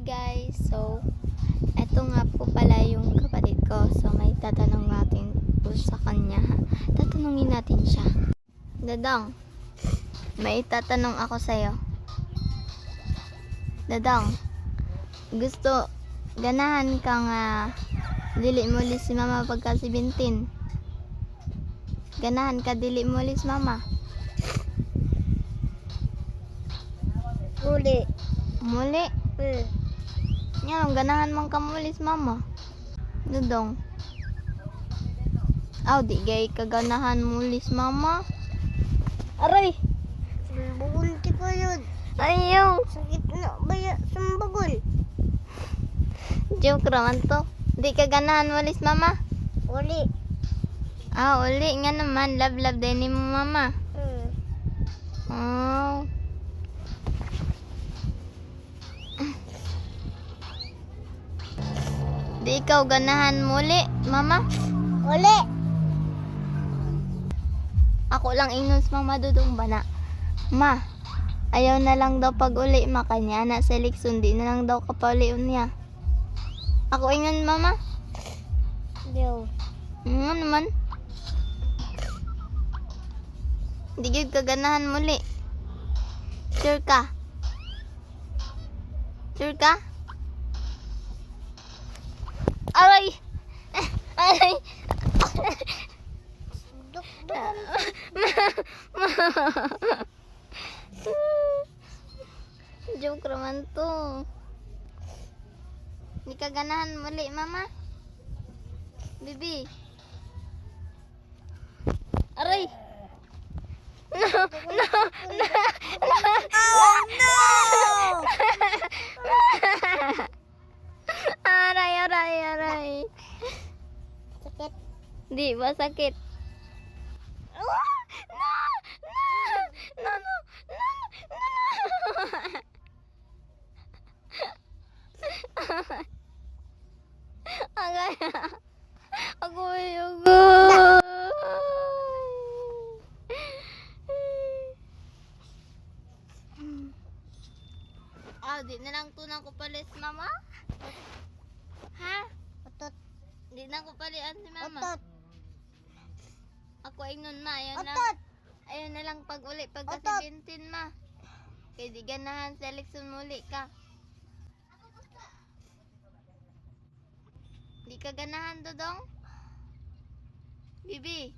guys, so eto nga po pala yung kapatid ko. So may tatanong natin po sa kanya. Tatanungin natin siya. Dadang, may tatanong ako sa'yo. Dadang, gusto ganahan kang dili mo lis si mama pagka 17? Ganahan ka dili mo lis mama? Muli? Nga, ganahan mong kamulis mama. Dudong. Aw, di gay kaganahan mulis mama. Aray! Sumbagol ti ko yun. Ayaw! Sakit na baya sumbagol. Joke raman to. Di kaganahan mulis mama? Uli. Uli nga naman. Love din ni mo mama. Oh. Di ikaw ganahan muli, mama? Uli. Ako lang inus mama dudong bana. Ma, ayaw na lang daw pag uli makanya na sa Likson, di na lang daw kapaliun niya. Ako ingon mama? Diyo. Nga naman. Di gyud kaganahan muli. Sure ka? Sure ka? Aray! Aray! Joke naman to. Hindi ka ganahan muli, mama? Bibi. Aray! No! No! No! Oh no! Aray! Sakit. Di ba sakit? No! No! No! No! Agay. Agoy. Di na lang tunang ko palis, mama? Ha? Otot. Di na ko palian si mama. Otot. Ako ay nun, ma. Otot. Ayun na lang pag uli. Pagka Otot. 17, ma. Kaya di ganahan sa eleksyon muli ka. Di ka ganahan, Dodong? Bibi.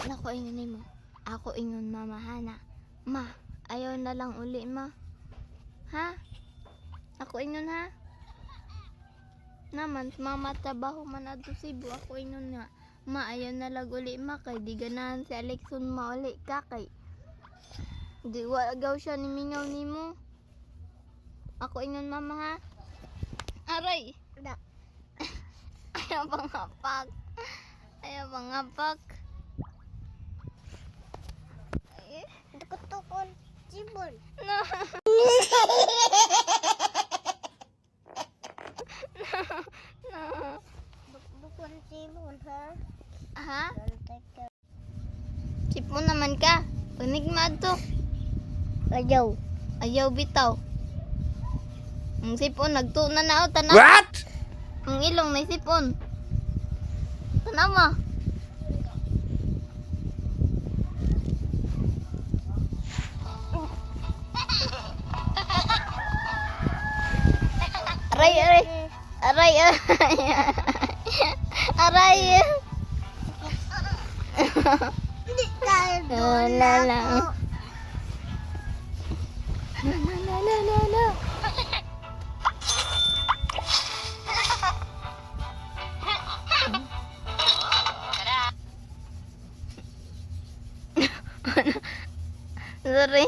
Naku, ingon mo. Ako ingon, mama, hana. Ma, ayaw na lang uli, ma. Ha? Ako ingon, ha? Naman, mama trabaho man adto Cebu. Ako ingon nga. Ma, ayaw na lang uli, ma. Kay di ganahan sa eleksyon mauli ka. Kay di wagaw siya ni mingaw ni mo. Ako ingon, mama, ha? Aray! Da. Ayaw pang hapak. Ayaw pang hapak. Dukutukon. Sibol. No. No. Dukdukon sibol, ha? Ha? Bantay ka. Sipon naman ka. Panigmad to. Ayaw. Ayaw bitaw. Ang sipon, nagtuon na tanaw. What? Ang ilong na sipon. Tanaw mo. Aray. Hindi tayo doon. Lala. La. Sorry.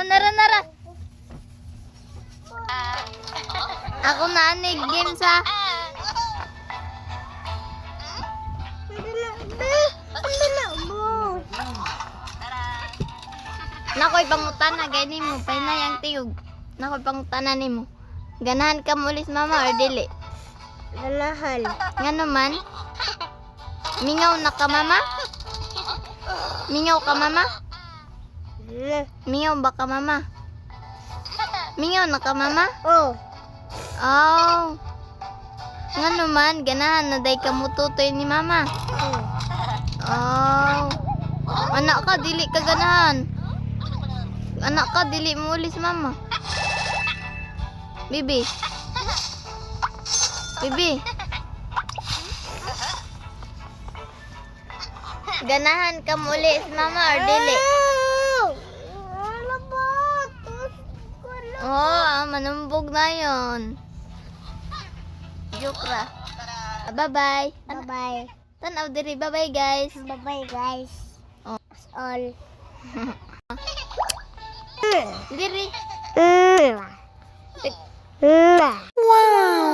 Nara. Ako nanig game sa Nakoy pangutana gani mo painay ang tiyog. Nakoy pangutana nimo. Ganahan ka mo ulis mama or dili? Ganahan. Nga naman. Mingaw na ka mama? Mingaw ka mama? Mingaw ba ka mama? Mingaw na ka, mama? Oh. Oh. Nga naman, ganahan na day ka mututoy ni mama. Oh. Oh. Anak ka, dili ka ganahan. Anak ka, dili mo ulis mama. Bibi. Bibi. Ganahan ka mo ulis mama or dili? Ano ba? Oh, manumbog na yon. Joke ra. Bye-bye. Bye-bye. Tanaw diri. Bye-bye, guys. Bye-bye, guys. Oh. That's all. Diri. Wow.